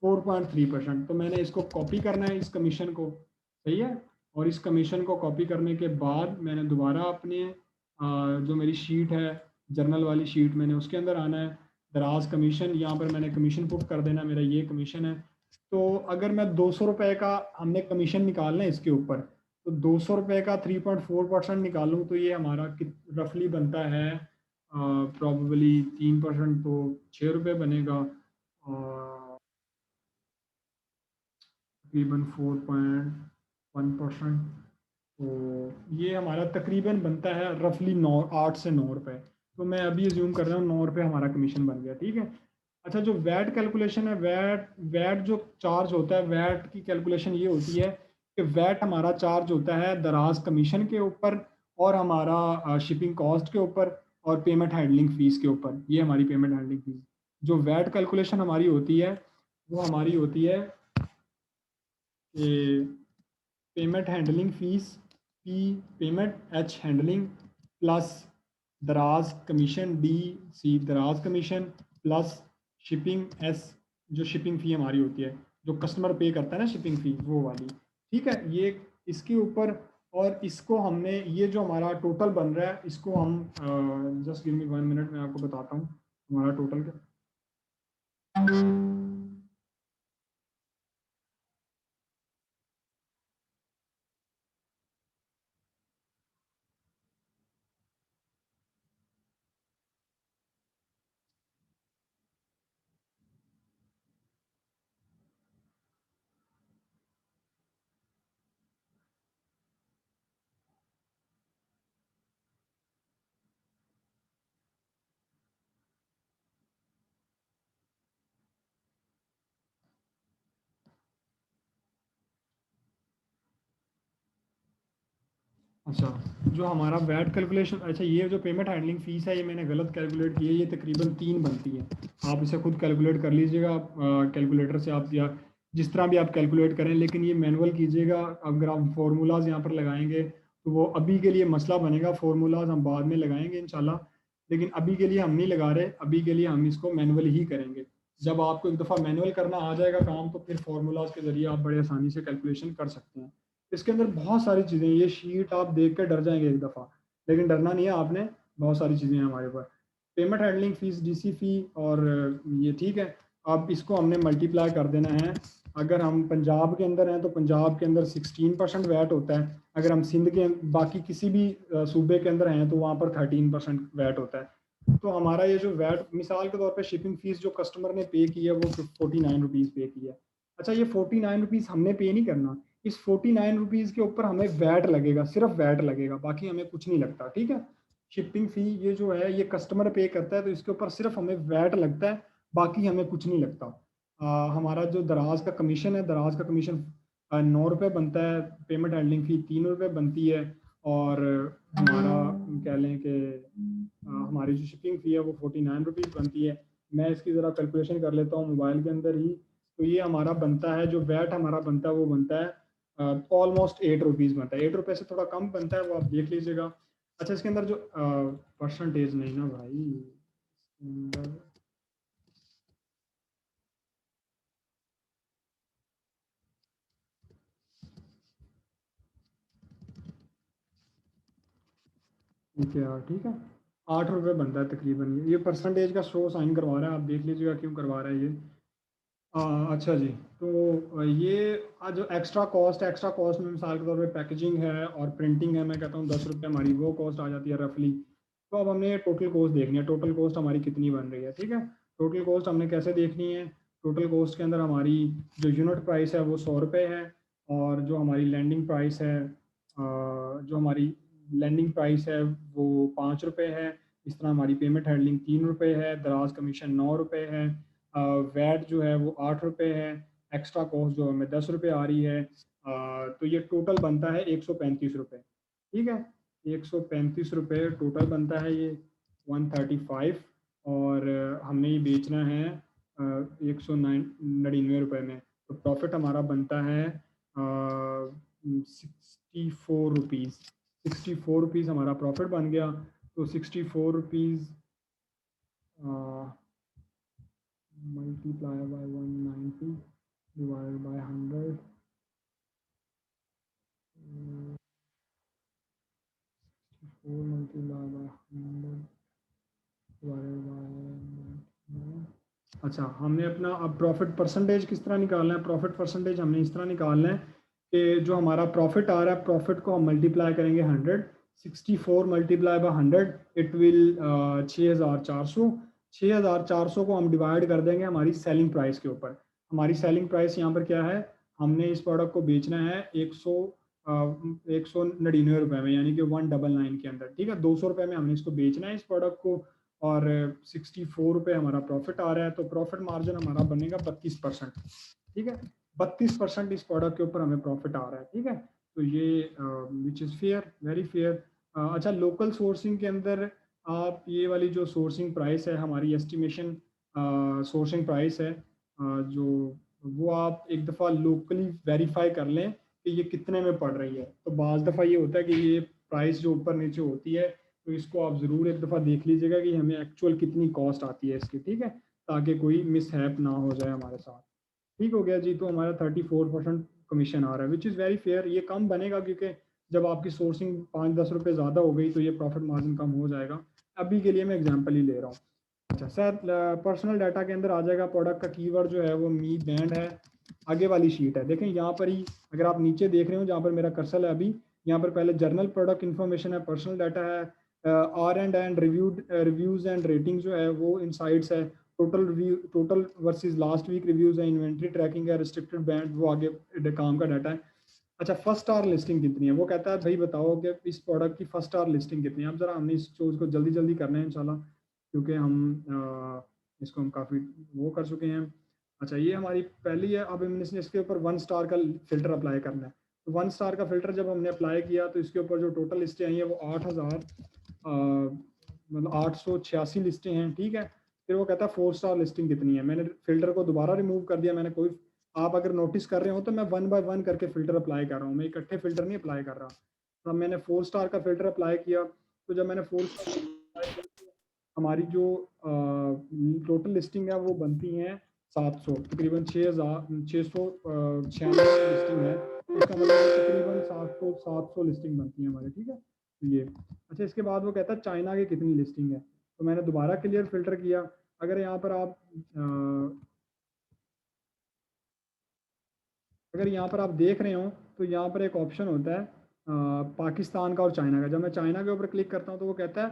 4.3%। तो मैंने इसको कॉपी करना है इस कमीशन को। सही है, और इस कमीशन को कॉपी करने के बाद मैंने दोबारा अपने जो मेरी शीट है जर्नल वाली शीट, मैंने उसके अंदर आना है दराज कमीशन। यहाँ पर मैंने कमीशन पुट कर देना, मेरा ये कमीशन है। तो अगर मैं 200 रुपये का हमने कमीशन निकालना है इसके ऊपर, तो 200 रुपये का 3.4% निकालूँ तो ये हमारा रफली बनता है प्रॉबली 3%, तो 6 रुपये बनेगा। तकरीबन 4.1%, तो ये हमारा तकरीबन बनता है रफली 8 से 9 रुपये। तो मैं अभी अज्यूम कर रहा हूँ 9 रुपये हमारा कमीशन बन गया। ठीक है। अच्छा, जो वैट कैलकुलेशन है, वैट वैट जो चार्ज होता है, वैट की कैलकुलेशन ये होती है कि वैट हमारा चार्ज होता है दराज कमीशन के ऊपर और हमारा शिपिंग कॉस्ट के ऊपर और पेमेंट हैंडलिंग फ़ीस के ऊपर। ये हमारी पेमेंट हैंडलिंग फ़ीस, जो वैट कैलकुलेशन हमारी होती है वो हमारी होती है कि payment handling fees P, payment H handling plus दराज कमीशन D, C दराज कमीशन प्लस शिपिंग S, जो शिपिंग फ़ी हमारी होती है, जो कस्टमर पे करता है ना शिपिंग फ़ी, वो वाली। ठीक है, ये इसके ऊपर। और इसको हमने, ये जो हमारा टोटल बन रहा है इसको हम जस्ट गिव मी 1 मिनट, मैं आपको बताता हूँ हमारा टोटल क्या। अच्छा, जो हमारा वैट कैलकुलेशन, अच्छा ये जो पेमेंट हैंडलिंग फ़ीस है ये मैंने गलत कैलकुलेट की है, ये तकरीबन 3 बनती है। आप इसे खुद कैलकुलेट कर लीजिएगा कैलकुलेटर से, आप या जिस तरह भी आप कैलकुलेट करें, लेकिन ये मैनुअल कीजिएगा। अगर आप फार्मूलाज यहाँ पर लगाएंगे तो वो अभी के लिए मसला बनेगा। फार्मूलाज हम बाद में लगाएंगे इंशाल्लाह, लेकिन अभी के लिए हम नहीं लगा रहे, अभी के लिए हम इसको मैनुअल ही करेंगे। जब आपको एक दफ़ा मैनुअल करना आ जाएगा काम, तो फिर फार्मूलाज के ज़रिए आप बड़े आसानी से कैलकुलेशन कर सकते हैं। इसके अंदर बहुत सारी चीज़ें, ये शीट आप देख कर डर जाएंगे एक दफ़ा, लेकिन डरना नहीं है आपने, बहुत सारी चीज़ें हैं हमारे पास। पेमेंट हैंडलिंग फ़ीस डीसी फ़ी और ये ठीक है। अब इसको हमने मल्टीप्लाई कर देना है। अगर हम पंजाब के अंदर हैं तो पंजाब के अंदर 16% वैट होता है। अगर हम सिंध के बाकी किसी भी सूबे के अंदर हैं तो वहाँ पर 13% वैट होता है। तो हमारा ये जो वैट, मिसाल के तौर पे शिपिंग फ़ीस जो कस्टमर ने पे की है वो 49 रुपीज़ पे की है। अच्छा, ये 49 रुपीज़ हमने पे नहीं करना, इस 49 रुपीज़ के ऊपर हमें वैट लगेगा, सिर्फ वैट लगेगा, बाकी हमें कुछ नहीं लगता। ठीक है, शिपिंग फ़ी ये जो है ये कस्टमर पे करता है, तो इसके ऊपर सिर्फ हमें वैट लगता है, बाकी हमें कुछ नहीं लगता। हमारा जो दराज का कमीशन है, दराज का कमीशन 9 रुपये बनता है, पेमेंट हैंडलिंग फ़ी 3 रुपये बनती है, और हमारा कह लें कि हमारी जो शिपिंग फ़ी है वो 49 रुपीज़ बनती है। मैं इसकी ज़रा कैलकुलेशन कर लेता हूँ मोबाइल के अंदर ही। तो ये हमारा बनता है, जो वैट हमारा बनता है वो बनता है ऑलमोस्ट 8 रुपीज़ बनता है। 8 रुपये से थोड़ा कम बनता है, वो आप देख लीजिएगा। अच्छा, इसके अंदर जो परसेंटेज नहीं ना भाई, इसके अंदर ठीक है यार, ठीक है, 8 रुपये बनता है तकरीबन। ये परसेंटेज का शो साइन करवा रहा है, आप देख लीजिएगा क्यों करवा रहा है ये। अच्छा जी, तो ये जो एक्स्ट्रा कॉस्ट में मिसाल के तौर पे पैकेजिंग है और प्रिंटिंग है, मैं कहता हूँ 10 रुपये हमारी वो कॉस्ट आ जाती है रफली। तो अब हमने टोटल कॉस्ट देखनी है, टोटल कॉस्ट हमारी कितनी बन रही है। ठीक है, टोटल कॉस्ट हमने कैसे देखनी है, टोटल कॉस्ट के अंदर हमारी जो यूनिट प्राइस है वो 100 रुपये है, और जो हमारी लैंडिंग प्राइस है वो 5 रुपये है। इस तरह हमारी पेमेंट हैंडलिंग 3 रुपये है, दराज कमीशन 9 रुपये है, वैट जो है वो 8 रुपये है, एक्स्ट्रा कॉस्ट जो हमें 10 रुपये आ रही है, तो ये टोटल बनता है 135 रुपये। ठीक है, 135 रुपये टोटल बनता है ये 135। और हमने ये बेचना है 199 रुपये में, तो प्रॉफिट हमारा बनता है 64 रुपीज़। 64 रुपीज़ हमारा प्रॉफिट बन गया। तो 64 rupees multiply by 190 divide by 100, 64 multiply by 100 divided by. अच्छा, हमने अपना अब प्रॉफिट परसेंटेज किस तरह निकालना है? प्रॉफिट परसेंटेज हमने इस तरह निकालना है कि जो हमारा प्रॉफिट आ रहा है, प्रॉफिट को हम मल्टीप्लाई करेंगे 100। 64 मल्टीप्लाई बाय 100 इट विल 6400। 6400 को हम डिवाइड कर देंगे हमारी सेलिंग प्राइस के ऊपर। हमारी सेलिंग प्राइस यहाँ पर क्या है? हमने इस प्रोडक्ट को बेचना है 199 रुपये में, यानी कि 199 के अंदर। ठीक है, 200 रुपये में हमने इसको बेचना है इस प्रोडक्ट को, और 64 रुपये हमारा प्रॉफिट आ रहा है। तो प्रॉफिट मार्जिन हमारा बनेगा 32%। ठीक है, 32% इस प्रोडक्ट के ऊपर हमें प्रॉफिट आ रहा है। ठीक है, तो ये which is fair, very fair. अच्छा, लोकल सोर्सिंग के अंदर आप ये वाली जो सोर्सिंग प्राइस है, हमारी एस्टिमेशन सोर्सिंग प्राइस है, जो वो आप एक दफ़ा लोकली वेरीफाई कर लें कि ये कितने में पड़ रही है। तो बाज़ दफ़ा ये होता है कि ये प्राइस जो ऊपर नीचे होती है, तो इसको आप ज़रूर एक दफ़ा देख लीजिएगा कि हमें एक्चुअल कितनी कॉस्ट आती है इसकी। ठीक है, ताकि कोई मिसहैप ना हो जाए हमारे साथ। ठीक हो गया जी, तो हमारा 34% कमीशन आ रहा है, विच इज़ वेरी फेयर। ये कम बनेगा क्योंकि जब आपकी सोर्सिंग 5-10 रुपये ज़्यादा हो गई तो ये प्रॉफिट मार्जिन कम हो जाएगा। अभी के लिए मैं एग्जांपल ही ले रहा हूँ। अच्छा सर, पर्सनल डाटा के अंदर आ जाएगा, प्रोडक्ट का कीवर्ड जो है वो मी बैंड है। आगे वाली शीट है, देखें यहाँ पर ही, अगर आप नीचे देख रहे हो जहाँ पर मेरा कर्सर है अभी, यहाँ पर पहले जर्नल प्रोडक्ट इन्फॉर्मेशन है, पर्सनल डाटा है, R&D रिव्यूज एंड रेटिंग जो है वो इनसाइट्स है, total review, total versus last week reviews है, इन्वेंट्री ट्रैकिंग है, रिस्ट्रिक्टेड बैंड, वो आगे काम का डाटा है। अच्छा, फर्स्ट स्टार लिस्टिंग कितनी है? वो कहता है भाई बताओ कि इस प्रोडक्ट की फर्स्ट स्टार लिस्टिंग कितनी है। अब जरा हमने इस चीज़ को जल्दी जल्दी करना है इंशाल्लाह, क्योंकि इसको हम काफ़ी वो कर चुके हैं। अच्छा, ये हमारी पहली है। अब हमने इसके ऊपर 1 स्टार का फिल्टर अप्लाई करना है। तो 1 स्टार का फिल्टर जब हमने अप्लाई किया तो इसके ऊपर जो टोटल लिस्टें आई हैं वो 8000 मतलब 886 लिस्टें हैं। ठीक है, फिर वो कहता है 4 स्टार लिस्टिंग कितनी है। मैंने फिल्टर को दोबारा रिमूव कर दिया। मैंने कोई, आप अगर नोटिस कर रहे हो तो मैं 1 बाय 1 करके फिल्टर अप्लाई कर रहा हूँ, मैं इकट्ठे फिल्टर नहीं अप्लाई कर रहा। तो मैंने 4 स्टार का फिल्टर अप्लाई किया। तो जब मैंने 4 स्टार अप्लाई किया तो हमारी जो टोटल लिस्टिंग है वो बनती हैं 700, तकरीबन 696 लिस्टिंग है। तो इसका मतलब तकरीबन 700 लिस्टिंग बनती है हमारे। ठीक है, तो ये। अच्छा, इसके बाद वो कहता है चाइना की कितनी लिस्टिंग है। तो मैंने दोबारा क्लियर फिल्टर किया। अगर यहाँ पर आप अगर यहाँ पर आप देख रहे हो तो यहाँ पर एक ऑप्शन होता है पाकिस्तान का और चाइना का। जब मैं चाइना के ऊपर क्लिक करता हूँ तो वो कहता है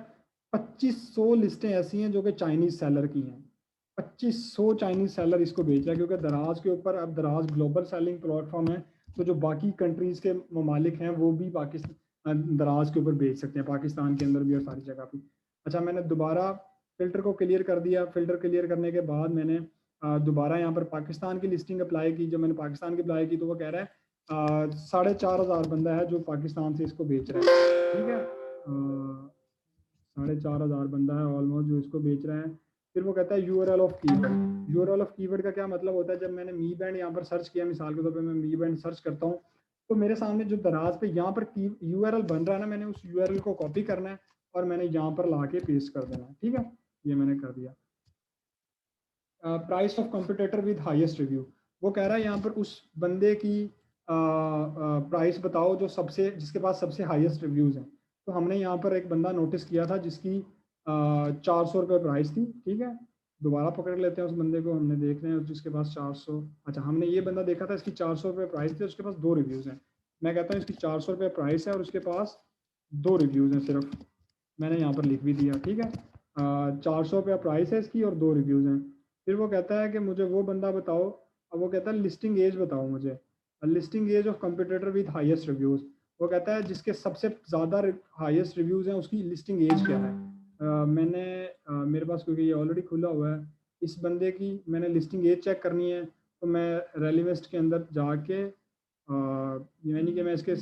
2500 लिस्टें ऐसी हैं जो कि चाइनीज़ सेलर की हैं। 2500 चाइनीज़ सेलर इसको बेच रहा है, क्योंकि दराज के ऊपर, अब दराज ग्लोबल सेलिंग प्लेटफॉर्म है, तो जो बाकी कंट्रीज़ के ममालिक हैं वो भी पाकिस्तान दराज के ऊपर बेच सकते हैं, पाकिस्तान के अंदर भी और सारी जगह भी। अच्छा, मैंने दोबारा फ़िल्टर को क्लियर कर दिया। फ़िल्टर क्लियर करने के बाद मैंने दोबारा यहाँ पर पाकिस्तान की लिस्टिंग अप्लाई की। जब मैंने पाकिस्तान की अप्लाई की तो वो कह रहा है 4500 बंदा है जो पाकिस्तान से इसको बेच रहा है। ठीक है, 4500 बंदा है ऑलमोस्ट जो इसको बेच रहा है। फिर वो कहता है URL of keyword. URL of keyword का क्या मतलब होता है? जब मैंने मी बैंड यहाँ पर सर्च किया, मिसाल के तौर पर मैं मी बैंड सर्च करता हूँ, तो मेरे सामने जो दराज पे यहाँ पर यूआरएल बन रहा है ना, मैंने उस यूआरएल को कॉपी करना है और मैंने यहाँ पर ला के पेस्ट कर देना है। ठीक है, ये मैंने कर दिया। Price of competitor with highest review, वो कह रहा है यहाँ पर उस बंदे की प्राइस बताओ जो सबसे, जिसके पास सबसे हाईएस्ट रिव्यूज़ हैं। तो हमने यहाँ पर एक बंदा नोटिस किया था जिसकी 400 रुपये प्राइस थी। ठीक है, दोबारा पकड़ लेते हैं उस बंदे को, हमने देख रहे हैं जिसके पास 400। अच्छा, हमने ये बंदा देखा था, इसकी 400 रुपये प्राइस थी, उसके पास 2 रिव्यूज़ हैं। मैं कहता हूँ इसकी 400 रुपये प्राइस है और उसके पास 2 रिव्यूज़ हैं सिर्फ। मैंने यहाँ पर लिख भी दिया। ठीक है, 400 रुपया प्राइस है इसकी और 2 रिव्यूज़ हैं। फिर वो कहता है कि मुझे वो बंदा बताओ। अब वो कहता है लिस्टिंग एज बताओ मुझे, listing age of competitor with highest reviews. वो कहता है जिसके सबसे ज़्यादा हाईएस्ट रिव्यूज़ हैं उसकी लिस्टिंग एज क्या है। मेरे पास, क्योंकि ये ऑलरेडी खुला हुआ है, इस बंदे की मैंने लिस्टिंग एज चेक करनी है, तो मैं रेलिवेस्ट के अंदर जाके यानी कि मैं इसके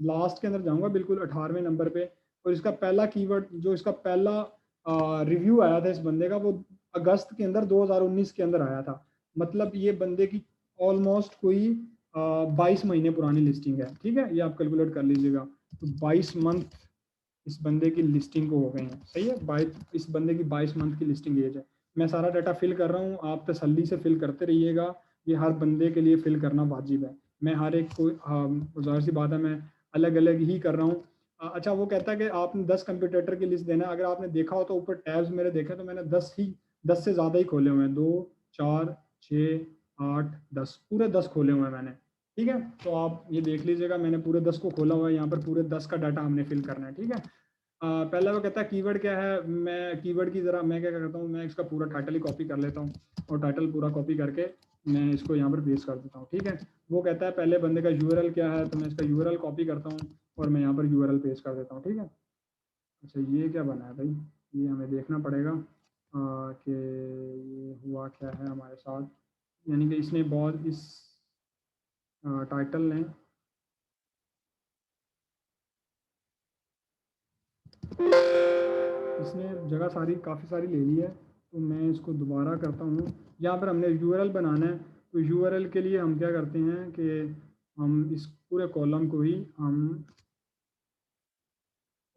लास्ट के अंदर जाऊंगा, बिल्कुल 18वें नंबर पे, और इसका पहला कीवर्ड जो इसका पहला रिव्यू आया था इस बंदे का, वो अगस्त के अंदर 2019 के अंदर आया था। मतलब ये बंदे की ऑलमोस्ट कोई 22 महीने पुरानी लिस्टिंग है, ठीक है, ये आप कैलकुलेट कर लीजिएगा। तो 22 मंथ इस बंदे की लिस्टिंग को हो गए हैं, सही है, 22 इस बंदे की 22 मंथ की लिस्टिंग एज है। मैं सारा डाटा फिल कर रहा हूँ, आप तसल्ली से फिल करते रहिएगा, ये हर बंदे के लिए फिल करना वाजिब है। मैं हर एक को ज़ाहिर सी बात है मैं अलग अलग ही कर रहा हूँ। अच्छा, वो कहता है कि आपने 10 कंप्यूटर की लिस्ट देना है। अगर आपने देखा हो तो ऊपर टैब्स मेरे देखे तो मैंने 10 से ज़्यादा ही खोले हुए हैं, 2 4 6 8 10, पूरे 10 खोले हुए हैं मैंने, ठीक है। तो आप ये देख लीजिएगा, मैंने पूरे 10 को खोला हुआ है, यहाँ पर पूरे 10 का डाटा हमने फिल करना है, ठीक है। पहला वो कहता है कीवर्ड क्या है। मैं कीवर्ड की ज़रा मैं क्या करता हूँ, मैं इसका पूरा टाइटल ही कॉपी कर लेता हूँ, और टाइटल पूरा कॉपी करके मैं इसको यहाँ पर पेस्ट कर देता हूँ, ठीक है। वो कहता है पहले बंदे का यूआरएल क्या है, तो मैं इसका यूआरएल कॉपी करता हूँ और मैं यहाँ पर यूआरएल पेस्ट कर देता हूँ, ठीक है। अच्छा, ये क्या बना है भाई, ये हमें देखना पड़ेगा कि ये हुआ क्या है हमारे साथ। यानी कि इसने बहुत इस टाइटल ने इसने जगह सारी काफ़ी सारी ले ली है, तो मैं इसको दोबारा करता हूँ। यहाँ पर हमने यूआरएल बनाना है, तो यूआरएल के लिए हम क्या करते हैं कि हम इस पूरे कॉलम को ही हम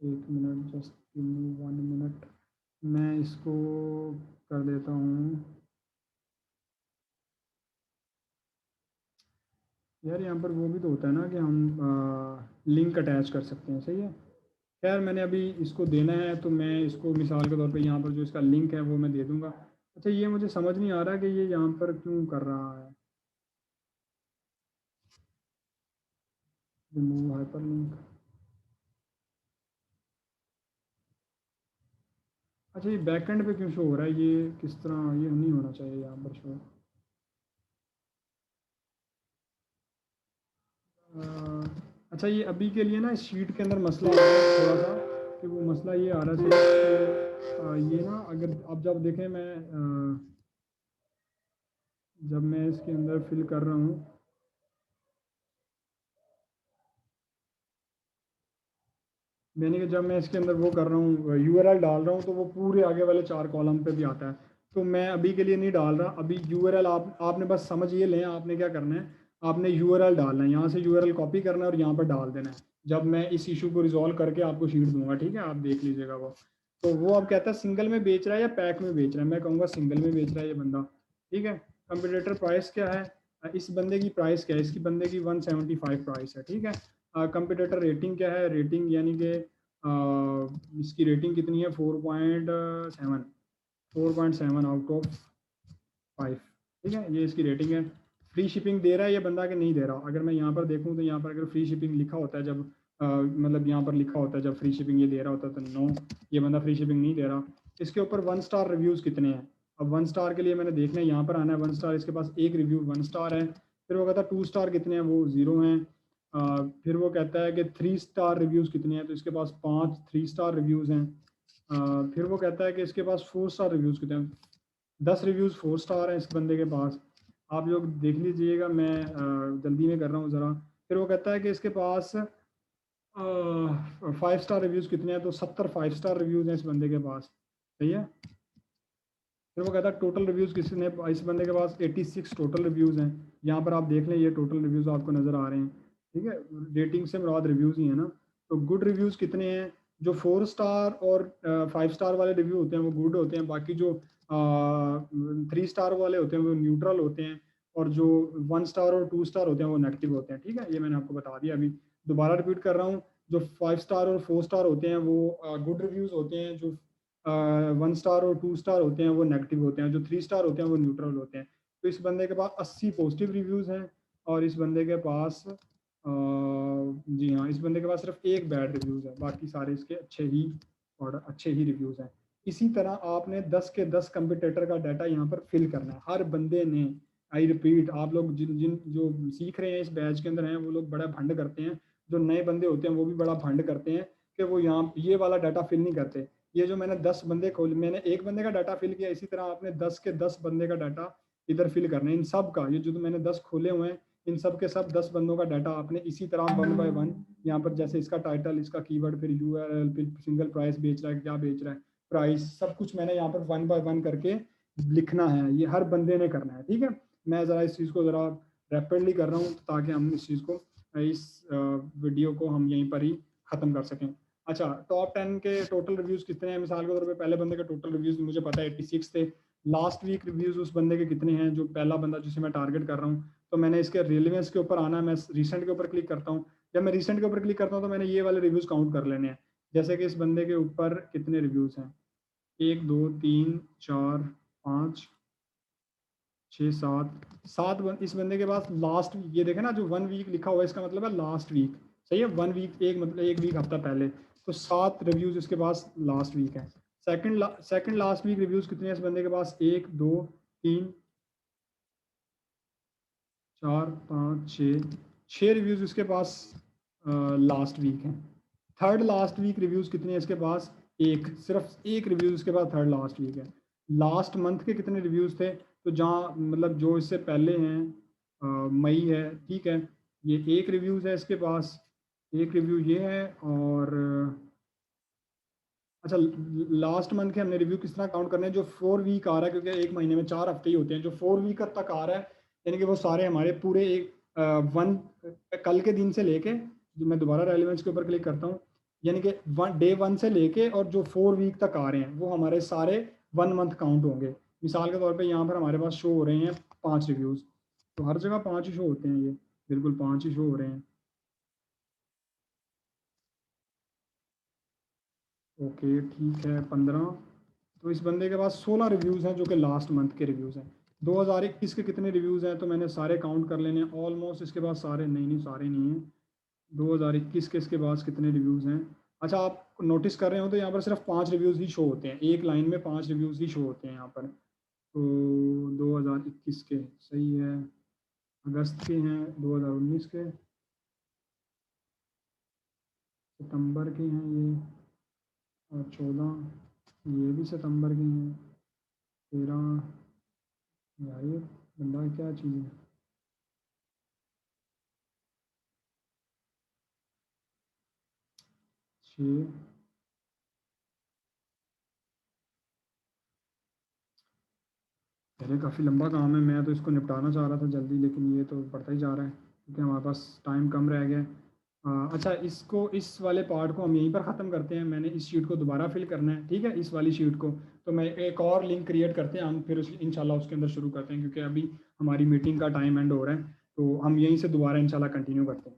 1 minute, just give me 1 minute, मैं इसको कर देता हूँ। यार यहाँ पर वो भी तो होता है ना कि हम लिंक अटैच कर सकते हैं, सही है। खैर मैंने अभी इसको देना है, तो मैं इसको मिसाल के तौर पे यहाँ पर जो इसका लिंक है वो मैं दे दूँगा। अच्छा, ये मुझे समझ नहीं आ रहा कि ये यहाँ पर क्यों कर रहा है, रिमूव हाइपर लिंक। अच्छा, ये बैकएंड पे क्यों शो हो रहा है, ये किस तरह, ये नहीं होना चाहिए यहाँ पर शो। अच्छा, ये अभी के लिए ना इस शीट के अंदर मसला आ रहा है थोड़ा सा, कि वो मसला ये आ रहा है कि ये ना, अगर आप जब देखें मैं जब मैं इसके अंदर फिल कर रहा हूँ, यानी कि जब मैं इसके अंदर वो कर रहा हूँ, यूआरएल डाल रहा हूँ, तो वो पूरे आगे वाले 4 कॉलम पे भी आता है। तो मैं अभी के लिए नहीं डाल रहा, अभी यूआरएल आपने बस समझ ये लें, आपने क्या करना है, आपने यूआरएल डालना है, यहाँ से यूआरएल कॉपी करना है और यहाँ पर डाल देना है, जब मैं इस इशू को रिजॉल्व करके आपको शीट दूंगा, ठीक है, आप देख लीजिएगा वो। तो वो अब कहता है सिंगल में बेच रहा है या पैक में बेच रहा है, मैं कहूँगा सिंगल में बेच रहा है ये बंदा, ठीक है। कंपटीटर प्राइस क्या है, इस बंदे की प्राइस क्या है, इसकी बंदे की 175 प्राइस है, ठीक है। कंपटीटर रेटिंग क्या है, रेटिंग यानी कि इसकी रेटिंग कितनी है, 4.7, 4.7 आउट ऑफ 5, ठीक है, ये इसकी रेटिंग है। फ्री शिपिंग दे रहा है ये बंदा कि नहीं दे रहा, अगर मैं यहाँ पर देखूँ तो यहाँ पर अगर फ्री शिपिंग लिखा होता है, जब मतलब यहाँ पर लिखा होता है जब फ्री शिपिंग ये दे रहा होता है, तो नो, ये बंदा फ्री शिपिंग नहीं दे रहा। इसके ऊपर 1 स्टार रिव्यूज़ कितने हैं, अब 1 स्टार के लिए मैंने देखना है, यहाँ पर आना है 1 स्टार, इसके पास एक रिव्यू 1 स्टार है। फिर वो कहता है 2 स्टार कितने हैं, वो 0 हैं। फिर वो कहता है कि 3 स्टार रिव्यूज़ कितने हैं, तो इसके पास 5 3 स्टार रिव्यूज़ हैं। फिर वो कहता है कि इसके पास 4 स्टार रिव्यूज़ कितने हैं, 10 रिव्यूज़ 4 स्टार हैं इस बंदे के पास। आप लोग देख लीजिएगा, मैं जल्दी में कर रहा हूँ ज़रा। फिर वो कहता है कि इसके पास 5 स्टार रिव्यूज़ कितने हैं, तो 70 5 स्टार रिव्यूज़ हैं इस बंदे के पास, सही है। फिर वो कहता है टोटल रिव्यूज़ किसने, इस बंदे के पास 86 टोटल रिव्यूज़ हैं। यहाँ पर आप देख लें, ये टोटल रिव्यूज़ आपको नज़र आ रहे हैं, ठीक है। रेटिंग से मुराद रिव्यूज़ ही है ना। तो गुड रिव्यूज़ कितने हैं, जो 4 स्टार और 5 स्टार वाले रिव्यू होते हैं वो गुड होते हैं, बाकी जो 3 स्टार वाले होते हैं वो न्यूट्रल होते हैं, और जो 1 स्टार और 2 स्टार होते हैं वो नेगेटिव होते हैं, ठीक है। ये मैंने आपको बता दिया। अभी दोबारा रिपीट कर रहा हूँ, जो 5 स्टार और 4 स्टार होते हैं वो गुड रिव्यूज़ होते हैं, जो 1 स्टार और 2 स्टार होते हैं वो नेगेटिव होते हैं, जो 3 स्टार होते हैं वो न्यूट्रल होते हैं। तो इस बंदे के पास 80 पॉजिटिव रिव्यूज़ हैं, और इस बंदे के पास जी हाँ, इस बंदे के पास सिर्फ एक बैड रिव्यूज़ है, बाकी सारे इसके अच्छे ही और अच्छे ही रिव्यूज़ हैं। इसी तरह आपने 10 के 10 कंपटीटर का डाटा यहाँ पर फिल करना है, हर बंदे ने। आई रिपीट, आप लोग जिन जिन जो सीख रहे हैं इस बैच के अंदर हैं, वो लोग बड़ा भंड करते हैं, जो नए बंदे होते हैं वो भी बड़ा भंड करते हैं कि वो यहाँ ये वाला डाटा फिल नहीं करते। ये जो मैंने 10 बंदे खोले, मैंने एक बंदे का डाटा फिल किया, इसी तरह आपने 10 के 10 बंदे का डाटा इधर फिल करना है, इन सब का। ये जो तो मैंने 10 खोले हुए हैं, इन सब के सब 10 बंदों का डाटा आपने इसी तरह 1 बाय 1 यहाँ पर, जैसे इसका टाइटल, इसका कीवर्ड, फिर यूआरएल, फिर सिंगल प्राइस बेच रहा है, क्या बेच रहा है, प्राइस, सब कुछ मैंने यहाँ पर 1 बाय 1 करके लिखना है। ये हर बंदे ने करना है, ठीक है। मैं ज़रा इस चीज़ को ज़रा रैपिडली कर रहा हूँ ताकि हम इस चीज़ को, इस वीडियो को हम यहीं पर ही ख़त्म कर सकें। अच्छा, टॉप 10 के टोटल रिव्यूज़ कितने हैं? मिसाल के तौर पे पहले बंदे के टोटल रिव्यूज़ मुझे पता है 86 थे। लास्ट वीक रिव्यूज़ उस बंदे के कितने हैं, जो पहला बंदा जिसे मैं टारगेट कर रहा हूँ, तो मैंने इसके रिलेवेंस के ऊपर आना है, मैं रिसेंट के ऊपर क्लिक करता हूँ। जब मैं रिसेंट के ऊपर क्लिक करता हूँ तो मैंने ये वाले रिव्यूज़ काउंट कर लेने हैं। जैसे कि इस बंदे के ऊपर कितने रिव्यूज़ हैं, 1 2 3 4 5 6 7 इस बंदे के पास लास्ट, ये देखे ना जो 1 वीक लिखा हुआ है, इसका मतलब है लास्ट वीक, सही है। 1 वीक, एक मतलब 1 वीक हफ्ता पहले, तो 7 रिव्यूज़ इसके पास लास्ट वीक है। सेकंड लास्ट वीक रिव्यूज़ कितने हैं इस बंदे के पास? 1 2 3 4 5 6 रिव्यूज़ इसके पास लास्ट वीक हैं। थर्ड लास्ट वीक रिव्यूज़ कितने हैं इसके पास? एक, सिर्फ एक रिव्यूज़ इसके पास थर्ड लास्ट वीक है। लास्ट मंथ के कितने रिव्यूज़ थे? तो जहाँ मतलब जो इससे पहले हैं, मई है, ठीक है, ये एक रिव्यूज़ है इसके पास, एक रिव्यू ये है। और अच्छा, लास्ट मंथ के हमने रिव्यू किस तरह काउंट करने हैं? जो 4 वीक आ रहा है, क्योंकि एक महीने में 4 हफ्ते ही होते हैं, जो 4 वीक तक आ रहा है, यानी कि वो सारे हमारे पूरे एक वन, कल के दिन से लेके, जो मैं दोबारा रेलिवेंस के ऊपर क्लिक करता हूँ, यानी कि डे 1 से लेके और जो 4 वीक तक आ रहे हैं वो हमारे सारे 1 मंथ काउंट होंगे। मिसाल के तौर पे यहाँ पर हमारे पास शो हो रहे हैं 5 रिव्यूज़, तो हर जगह 5 ही शो होते हैं, ये बिल्कुल 5 ही शो हो रहे हैं। ओके, ठीक है, 15। तो इस बंदे के पास 16 रिव्यूज़ हैं जो कि लास्ट मंथ के रिव्यूज़ हैं। 2021 के कितने रिव्यूज़ हैं? तो मैंने सारे काउंट कर लेने हैं ऑलमोस्ट। इसके पास सारे, नहीं नहीं, सारे नहीं हैं। 2021 के इसके पास कितने रिव्यूज़ हैं? अच्छा, आप नोटिस कर रहे हो तो यहाँ पर सिर्फ 5 रिव्यूज़ ही शो होते हैं, एक लाइन में 5 रिव्यूज़ ही शो होते हैं यहाँ पर। तो 2021 के, सही है, अगस्त के हैं, 2019 के, सितंबर के हैं ये, और 14, ये भी सितंबर के हैं, 13। यार ये बंदा क्या चीज़ है। 6, अरे काफ़ी लंबा काम है, मैं तो इसको निपटाना चाह रहा था जल्दी, लेकिन ये तो बढ़ता ही जा रहा है क्योंकि हमारे पास टाइम कम रह गया है। अच्छा, इसको, इस वाले पार्ट को हम यहीं पर ख़त्म करते हैं। मैंने इस शीट को दोबारा फिल करना है, ठीक है, इस वाली शीट को। तो मैं एक और लिंक क्रिएट करते हैं हम, फिर इंशाल्लाह उसके अंदर शुरू करते हैं, क्योंकि अभी हमारी मीटिंग का टाइम एंड हो रहा है, तो हम यहीं से दोबारा इंशाल्लाह कंटिन्यू करते हैं।